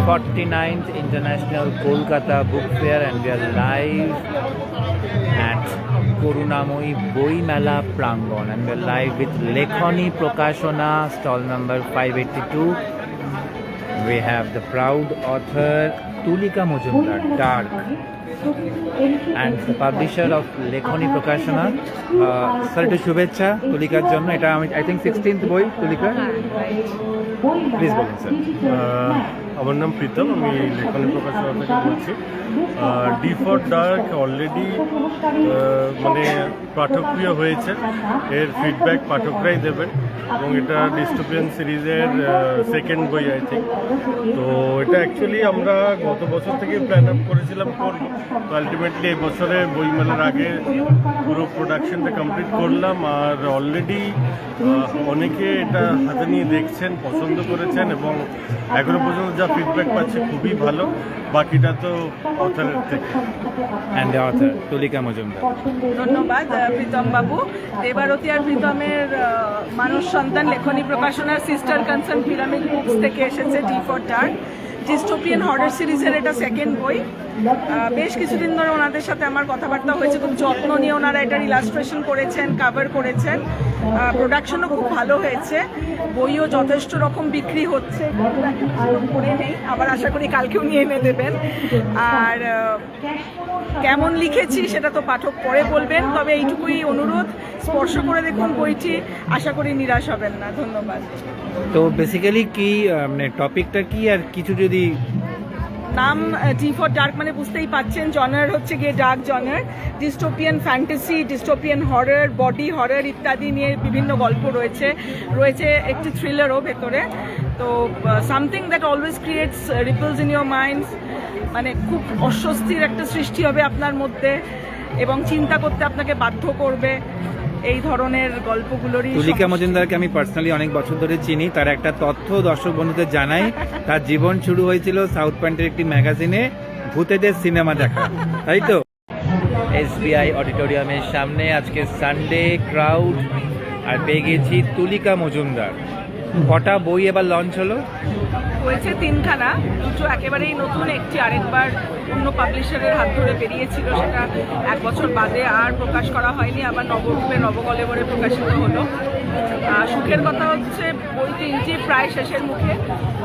49th International Kolkata Book Fair, and we are live at Korunamoyi Boi Mela Prangon, and we are live with Lekhoni Prakashona, stall number 582. We have the proud author Tulika Majumdar, Dark, and the publisher of Lekhoni Prakashona. Sir, to Shubhecha Tulikar jonno, eta I think 16th boi Tulika. Please bolun sir. আমার নাম প্রীতম, আমি লেখনী প্রকাশনা থেকে বলছি। D for dark already মানে পাঠকপ্রিয় হয়েছে, এর feedback পাঠকরাই দেবেন, এবং এটা ডিস্টোপিয়ান সিরিজের সেকেন্ড বই আই থিঙ্ক। তো এটা অ্যাকচুয়ালি আমরা গত বছর থেকে প্ল্যান আপ করেছিলাম করব, তো আলটিমেটলি এই বছরে বইমেলার আগে পুরো প্রোডাকশনটা কমপ্লিট করলাম। আর অলরেডি অনেকে এটা হাতে নিয়ে দেখছেন, পছন্দ করেছেন, এবং এখনো পর্যন্ত যা ফিডব্যাক পাচ্ছে খুবই ভালো। বাকিটা তো অথরের থেকে। অ্যান্ড দ্য অথর তুলিকা মজুমদার। ধন্যবাদ প্রীতম বাবু। দেবারতী আর প্রীতমের মানুষ সন্তান লেখনী প্রকাশনার সিস্টার কনসার্ন পিরামিড বুকস থেকে এসেছে D for dark, dystopian horror সিরিজের এটা সেকেন্ড বই। বেশ কিছুদিন ধরে ওনাদের সাথে আমার কথাবার্তা হয়েছে, খুব যত্ন নিয়ে ওনারা এটার ইলাস্ট্রেশন করেছেন, কাভার করেছেন, প্রোডাকশনও খুব ভালো হয়েছে, বইও যথেষ্ট রকম বিক্রি হচ্ছে, করে নেই, আবার আশা করি কালকেও নিয়ে এনে দেবেন। আর কেমন লিখেছি সেটা তো পাঠক পরে বলবেন, তবে এইটুকুই অনুরোধ, স্পর্শ করে দেখুন বইটি, আশা করি নিরাশ হবেন না। ধন্যবাদ। তো বেসিক্যালি কি মানে টপিকটা কি, আর কিছু যদি নাম ডি ফর ডার্ক মানে বুঝতেই পাচ্ছেন, জনার হচ্ছে গিয়ে dark genre, dystopian fantasy, dystopian horror, body horror ইত্যাদি নিয়ে বিভিন্ন গল্প রয়েছে, একটি থ্রিলারও ভেতরে। তো something that always creates ripples in your minds, মানে খুব অস্বস্তির একটা সৃষ্টি হবে আপনার মধ্যে এবং চিন্তা করতে আপনাকে বাধ্য করবে, এই ধরনের গল্পগুলোরই। তুলিকা মজুমদারকে আমি পার্সোনালি অনেক বছর ধরে চিনি। তার একটা তথ্য দর্শক বন্ধুদের জানাই, তার জীবন শুরু হয়েছিল সাউথ পয়েন্টের একটি ম্যাগাজিনে ভূতেদের সিনেমা দেখা, তাই তো? SBI অডিটোরিয়ামের সামনে আজকে সানডে ক্রাউড, আর পেয়ে গেছি তুলিকা মজুমদার। কটা বই এবার লঞ্চ হলো? হয়েছে তিনখানা, দুটো একেবারেই নতুন, একটি আরেকবার অন্য পাবলিশারের হাত ধরে বেরিয়েছিল, সেটা এক বছর বাদে আর প্রকাশ করা হয়নি, আবার নবরূপে নবকলেবরে প্রকাশিত হলো। সুখের কথা হচ্ছে বই তিনটি প্রায় শেষের মুখে।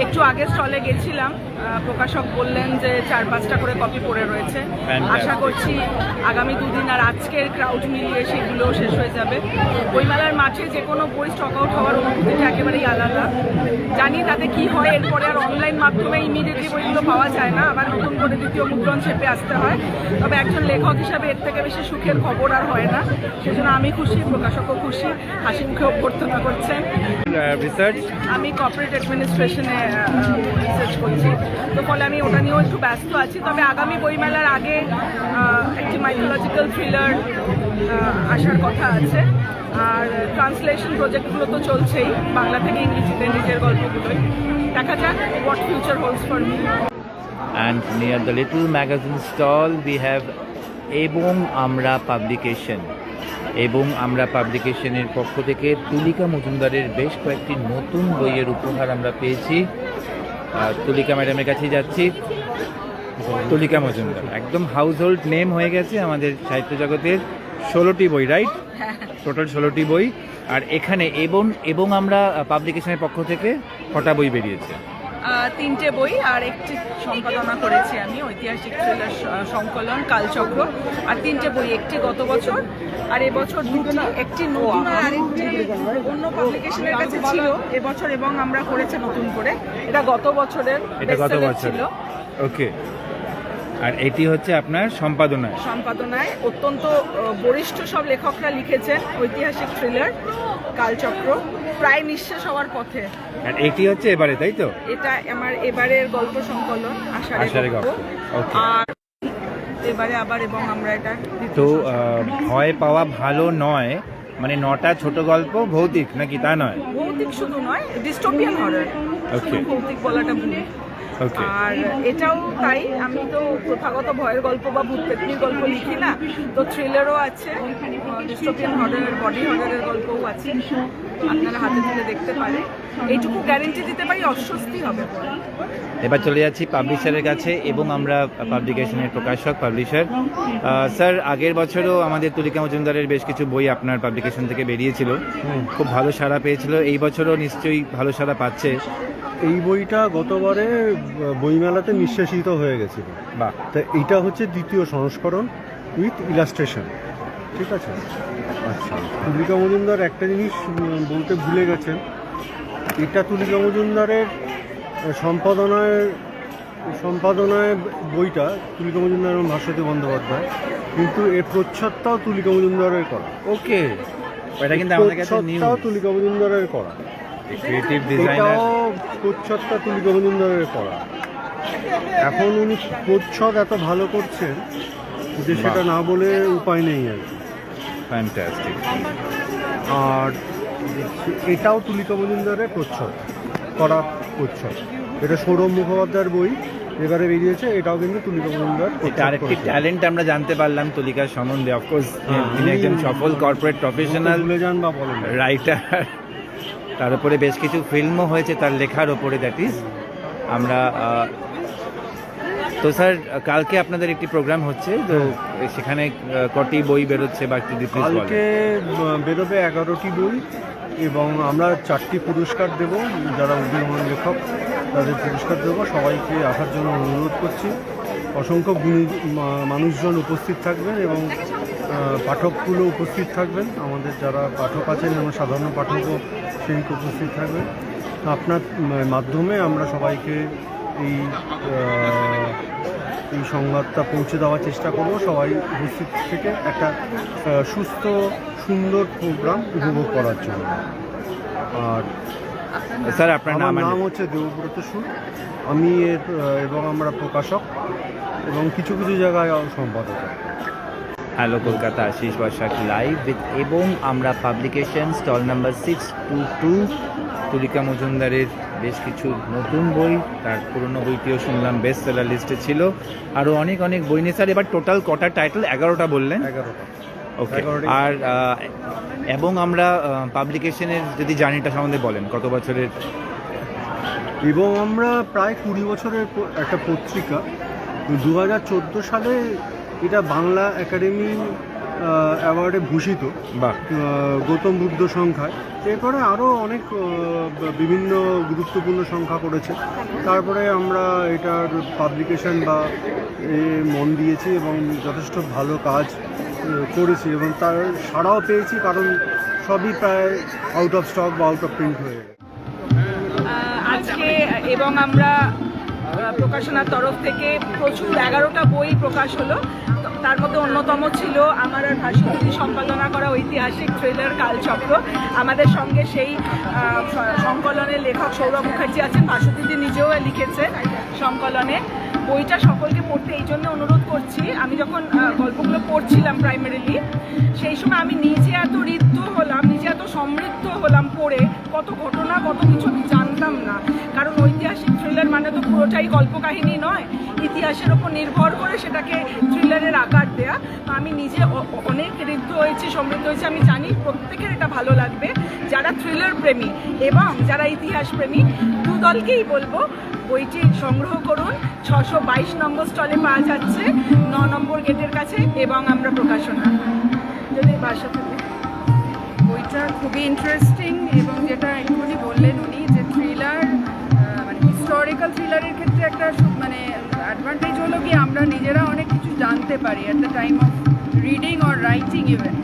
একটু আগে স্টলে গেছিলাম, প্রকাশক বললেন যে 4-5টা করে কপি পড়ে রয়েছে। আশা করছি আগামী দুদিন আর আজকের ক্রাউড মিলিয়ে সেগুলো শেষ হয়ে যাবে। বইমেলার মাঠে যে কোনো বই স্টক আউট হওয়ার অনুভূতিটা একেবারেই আলাদা। জানি তাতে কি হয়, এরপরে আর অনলাইন মাধ্যমে ইমিডিয়েটলি বইগুলো পাওয়া যায় না, আবার নতুন করে দ্বিতীয় মুদ্রণ শেপে আসতে হয়। তবে একজন লেখক হিসাবে এর থেকে বেশি সুখের খবর আর হয় না, সেজন্য আমি খুশি, প্রকাশকও খুশি, হাসি মুখে অভ্যর্থনা করছেন। রিসার্চ, আমি কর্পোরেট অ্যাডমিনিস্ট্রেশনে রিসার্চ করছি, তো ফলে আমি ওটা নিয়েও একটু ব্যস্ত আছি। তবে আগামী বইমেলার আগে একটি মাইথোলজিক্যাল থ্রিলার আসার কথা আছে, আর ট্রান্সলেশন প্রজেক্টগুলো তো চলছেই, বাংলা থেকে ইংরেজিতে নিজের গল্পগুলোই। দেখা যাক what future holds for me. and near the little magazine stall we have এবং আমরা পাবলিকেশন। এবং আমরা পাবলিকেশনের পক্ষ থেকে তুলিকা মজুমদারের বেশ কয়েকটি নতুন বইয়ের উপহার আমরা পেয়েছি। তুলিকা ম্যাডামের কাছে যাচ্ছি। তুলিকা মজুমদার একদম হাউসহোল্ড নেম হয়ে গেছে আমাদের সাহিত্য জগতের। 16টি বই, রাইট? টোটাল 16টি বই। আর এখানে এবং আমরা পাবলিকেশনের পক্ষ থেকে কটা বই বেরিয়েছে? 3টে বই, আর একটি সম্পাদনা করেছি আমি, ঐতিহাসিক থ্রিলার সংকলন কালচক্র। আর 3টে বই, একটি গত বছর আর এবছর দুটি, একটি নতুন আর আরেকটি অন্য পাবলিকেশনের কাছে ছিল এবছর, এবং আমরা করেছি নতুন করে। এটা গত বছরের ছিল। ওকে। আর এটি হচ্ছে আপনার সম্পাদনায় অত্যন্ত বরিষ্ঠ সব লেখকরা লিখেছেন ঐতিহাসিক থ্রিলার কালচক্র, প্রায় নিঃশেষ হওয়ার পথে। আর এটি হচ্ছে এবারে, তাই তো? এটা আমার এবারের গল্প সংকলন আষাঢ়ের গল্প। আর এবারে আবার এবং আমরা এটা তো ভয় পাওয়া ভালো নয়, মানে 9টা ছোট গল্প ভৌতিক নাকি? তা নয়, ভৌতিক শুধু নয়, ডিস্টোপিয়ান হরর। ভৌতিক বলাটা ভুল। আর এটাও তাই, আমি তো প্রথাগত ভয়ের গল্প বা ভূত পেতনির গল্প লিখি না, তো থ্রিলারও আছে, ডিস্টোপিয়ান হররের, বডি হররের গল্পও আছে। আপনারা হাতে তুলে দেখতে পারে। এইটুকু গ্যারেন্টি দিতে পারি, অস্বস্তি হবে পরে। এবার চলে যাচ্ছি পাবলিশারের কাছে এবং আমরা পাবলিকেশনের প্রকাশক পাবলিশার স্যার, আগের বছরও আমাদের তুলিকা মজুমদারের বেশ কিছু বই আপনার পাবলিকেশন থেকে বেরিয়েছিল, খুব ভালো সাড়া পেয়েছিল। এই বছরও নিশ্চয়ই ভালো সাড়া পাচ্ছে। এই বইটা গতবারে বইমেলাতে নিঃশেষিত হয়ে গেছিল, বাহ, তা এইটা হচ্ছে দ্বিতীয় সংস্করণ উইথ ইলাস্ট্রেশন। ঠিক আছে। আচ্ছা, তুলিকা মজুমদার একটা জিনিস বলতে ভুলে গেছেন, এটা তুলিকা মজুমদারের সম্পাদনায় বইটা তুলিকা মজুমদার এবং ভাস্বতী বন্দ্যোপাধ্যায়, কিন্তু এর প্রচ্ছদটাও তুলিকা মজুমদারের করা। ওকে, এটা কিন্তু আমাদের কাছে প্রচ্ছদটাও তুলিকা মজুমদারের করা, ক্রিয়েটিভ ডিজাইনার। এটাও প্রচ্ছদটা তুলিকা মজুমদারের করা। এখন উনি প্রচ্ছদ এত ভালো করছেন যে সেটা না বলে উপায় নেই আর কি। ফ্যান্টাস্টিক। আর এটাও তুলিকা মজুমদারের প্রচ্ছদ করা প্রচ্ছদ। এটা সৌরভ মুখোপাধ্যায়ের বই এবারে বেরিয়েছে, এটাও কিন্তু তুলিকা মজুমদার। এটা আরেকটি ট্যালেন্ট আমরা জানতে পারলাম তুলিকার সম্বন্ধে। অফকোর্স তিনি একজন সফল কর্পোরেট প্রফেশনাল ভুলে যান বা বলেন রাইটার, তার উপরে বেশ কিছু ফিল্মও হয়েছে তার লেখার ওপরে। দ্যাট ইজ আমরা তো স্যার, কালকে আপনাদের একটি প্রোগ্রাম হচ্ছে, তো সেখানে কটি বই বেরোচ্ছে বা একটু ডিটেইলস বলেন। কালকে বেরোবে 11টি বই এবং আমরা 4টি পুরস্কার দেব। যারা উদীয়মান লেখক তাদের পুরস্কার দেবো। সবাইকে আসার জন্য অনুরোধ করছি। অসংখ্য গুণী মানুষজন উপস্থিত থাকবেন এবং পাঠকগুলো উপস্থিত থাকবেন। আমাদের যারা পাঠক আছেন এবং সাধারণ পাঠকও সেই উপস্থিত থাকবেন। আপনার মাধ্যমে আমরা সবাইকে এই সংবাদটা পৌঁছে দেওয়ার চেষ্টা করব। সবাই উপস্থিত থেকে একটা সুস্থ সুন্দর প্রোগ্রাম উপভোগ করার জন্য। আর স্যার, আপনার আমার নাম? নাম হচ্ছে দেবব্রত সুর। আমি এবং আমরা প্রকাশক এবং কিছু কিছু জায়গায় সম্পাদক। Hello Kolkata, Ashis Basak live with এবং আমরা পাবলিকেশন স্টল নাম্বার 622। তুলিকা মজুমদারের বেশ কিছু নতুন বই, তার পুরনো বইটিও শুনলাম বেস্ট সেলার লিস্টে ছিল, আরও অনেক অনেক বই নিয়ে। স্যার, এবার টোটাল কটা টাইটেল? 11টা বললেন। 11টা। ওকে। আর এবং আমরা পাবলিকেশনের যদি জার্নিটা সম্বন্ধে বলেন, কত বছরের? এবং আমরা প্রায় 20 বছরের একটা পত্রিকা। 2014 সালে এটা বাংলা একাডেমি অ্যাওয়ার্ডে ভূষিত, বাহ, গৌতম বুদ্ধ সংখ্যায়। এরপরে আরও অনেক বিভিন্ন গুরুত্বপূর্ণ সংখ্যা করেছে। তারপরে আমরা এটার পাবলিকেশন বা মন দিয়েছি এবং যথেষ্ট ভালো কাজ করেছি এবং তার সাড়াও পেয়েছি, কারণ সবই প্রায় আউট অফ স্টক বা আউট অফ প্রিন্ট হয়ে গেছে আজকে। এবং আমরা প্রকাশনার তরফ থেকে প্রচুর 11টা বই প্রকাশ হলো। তার মধ্যে অন্যতম ছিল আমার আর ভাস্বতী সম্পাদনা করা ঐতিহাসিক থ্রিলার কালচক্র। আমাদের সঙ্গে সেই সংকলনের লেখক সৌরভ মুখার্জি আছেন, ভাস্বতী নিজেও লিখেছে সংকলনে। বইটা সকলকে পড়তে এই জন্য অনুরোধ করছি, আমি যখন গল্পগুলো পড়ছিলাম প্রাইমারিলি, সেই সময় আমি নিজে এত ঋদ্ধ হলাম, নিজে এত সমৃদ্ধ হলাম পড়ে। কত ঘটনা, কত কিছু আমি জানতাম না। কারণ ঐতিহাসিক থ্রিলার মানে তো পুরোটাই গল্পকাহিনী নয়, ইতিহাসের ওপর নির্ভর করে সেটাকে থ্রিলারের আকার দেয়া। তো আমি নিজে অনেক ঋদ্ধ হয়েছি, সমৃদ্ধ হয়েছি। আমি জানি প্রত্যেকের এটা ভালো লাগবে, যারা থ্রিলার প্রেমী এবং যারা ইতিহাস প্রেমী, দু দলকেই বলবো বইটি সংগ্রহ করুন। 622 নম্বর স্টলে পাওয়া যাচ্ছে, 9 নম্বর গেটের কাছে, এবং আমরা প্রকাশনা। যদি বাসা থেকে বইটা খুবই ইন্টারেস্টিং এবং যেটা এক্ষুনি বললেন উনি যে থ্রিলার মানে হিস্টোরিক্যাল থ্রিলারের ক্ষেত্রে একটা মানে অ্যাডভান্টেজ হলো কি আমরা নিজেরা অনেক কিছু জানতে পারি at the time of reading or writing even.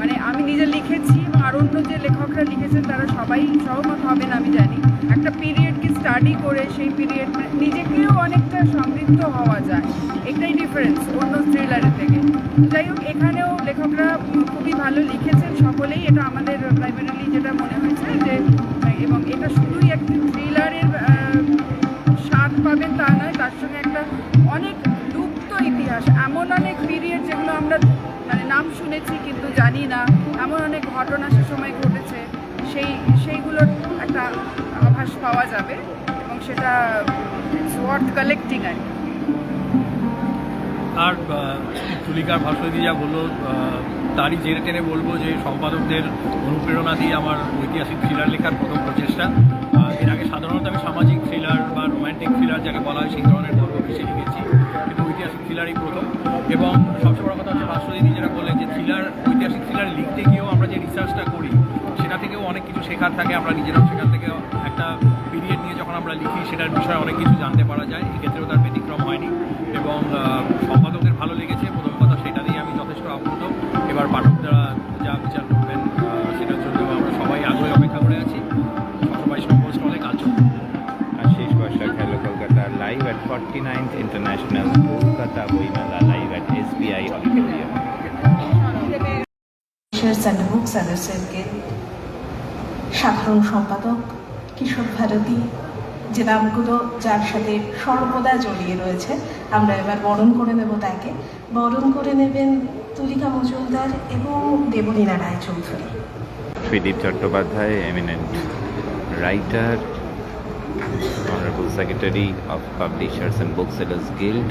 মানে আমি নিজে লিখেছি এবং আর অন্য যে লেখকরা লিখেছেন তারা সবাই সহমত হবেন আমি জানি। একটা পিরিয়ডকে স্টাডি করে সেই পিরিয়ড নিজেকেও অনেকটা সমৃদ্ধ হওয়া যায়, এটাই ডিফারেন্স অন্য থ্রিলারের থেকে। যাই হোক, এখানেও লেখকরা খুবই ভালো লিখেছেন সকলেই, এটা আমাদের প্রাইমারিলি যেটা মনে হয়েছে যে, এবং এটা শুধুই একটা থ্রিলারের স্বাদ পাবেন তা নয়, তার সঙ্গে একটা অনেক লুপ্ত ইতিহাস, এমন অনেক পিরিয়ড যেগুলো আমরা মানে নাম শুনেছি কিন্তু জানি না, এমন অনেক ঘটনা সে সময় ঘটেছে, সেইগুলোর একটা আভাস পাওয়া যাবে এবং সেটা ইটস ওয়ার্থ কালেক্টিং আর কি। আর তুলিকার ভাস্বতী যা বললো তারই জেরে টেনে বলবো যে সম্পাদকদের অনুপ্রেরণা দিয়ে আমার ঐতিহাসিক থ্রিলার লেখার প্রথম প্রচেষ্টা। এর আগে সাধারণত আমি সামাজিক থ্রিলার বা রোম্যান্টিক থ্রিলার যাকে বলা হয় সেই ধরনের গল্প বেশি লিখেছি, কিন্তু ঐতিহাসিক থ্রিলারই প্রথম। এবং সবচেয়ে বড় কথা হচ্ছে ভাস্বতী নিজেরা বললেন যে থ্রিলার, ঐতিহাসিক থ্রিলার লিখতে গিয়েও আমরা যে রিসার্চটা করি সেটা থেকেও অনেক কিছু শেখার থাকে। আমরা নিজেরাও সেখান থেকে একটা পিরিয়ড নিয়ে যখন আমরা লিখি সেটার বিষয়ে অনেক কিছু জানতে পারা যায়। এক্ষেত্রেও তার ব্যতিক্রম হয়নি এবং সম্পাদকদের ভালো লেগেছে, প্রথম কথা সেটা দিয়ে আমি যথেষ্ট আপ্লুত। এবার পাঠকরা যা বিচার করবেন সেটার জন্য আমরা সবাই আগ্রহে অপেক্ষা করে আছি। সবাই সম্পদ স্টলে কাজ চলবে। Ashis Basak, hello Kolkata, live at 49th international Kolkata বইমেলা, live at SBI auditorium. And book সেলার্সের সাধারণ সম্পাদক কিশোর ভারতী, যে নামগুলো যার সাথে সর্বদা জড়িয়ে রয়েছে, আমরা এবার বরণ করে নেব। তাকে বরণ করে নেবেন তুলিকা মজুমদার এবং Debolina Roychowdhury. Tridip Chattopadhyay, eminent writer, Honorable Secretary of Publishers and Booksellers Guild,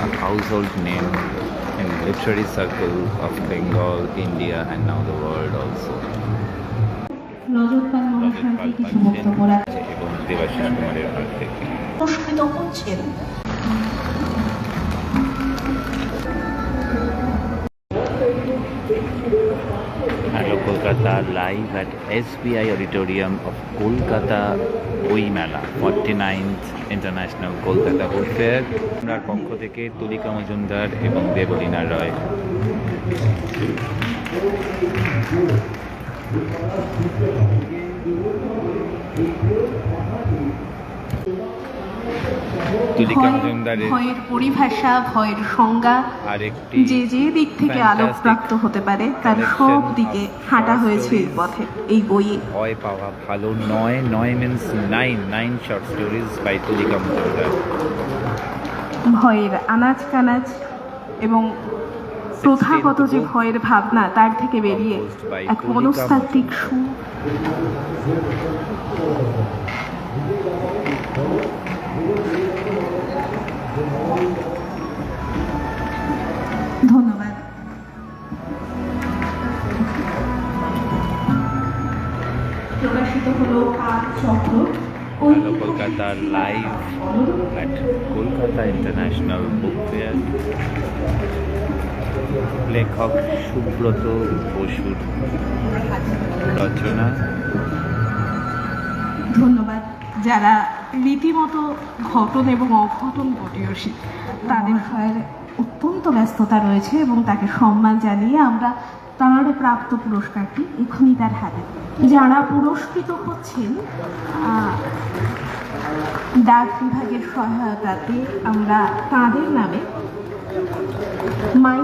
a household name in literary circle of Bengal, India and now the world also. রজত পাল মহাশয়কে কিছু বক্তব্য রাখছে এবং দেবাশিস কুমারের হাত থেকে পুরস্কৃত হচ্ছেন। Hello Kolkata, live at SBI auditorium of Kolkata বইমেলা, 49th international Kolkata book fair. আপনার পক্ষ থেকে তুলিকা মজুমদার এবং দেবলীনা রয়। তুলিকা মজুমদারের ভয়ের পরিভাষা, ভয়ের সংজ্ঞা, আরেকটি যে যে দিক থেকে আলোকপ্রাপ্ত হতে পারে তার সব দিকে হাঁটা হয়েছে এই পথে, এই বইয়ে। ভয় পাওয়া ভালো নয়, নয় মিনস 9 শর্ট স্টোরিজ বাই তুলিকা মজুমদার। ভয়ের আনাজ কানাজ এবং প্রথাগত যে ভয়ের ভাবনা তার থেকে বেরিয়ে এক মনস্তাত্ত্বিক সুর। ধন্যবাদ। প্রকাশিত হলো কার চক্র, hello Kolkata, live at Kolkata international book fair. লেখক সুব্রত বসুর রচনা। ধন্যবাদ যারা রীতিমতো ঘটন এবং অঘটন পটীয়সী, তাদের অত্যন্ত ব্যস্ততা রয়েছে এবং তাকে সম্মান জানিয়ে আমরা তাঁর প্রাপ্ত পুরস্কারটি এখনই তার হাতে। যারা পুরস্কৃত হচ্ছেন ডাক বিভাগের সহায়তাতে আমরা তাঁদের নামে মাই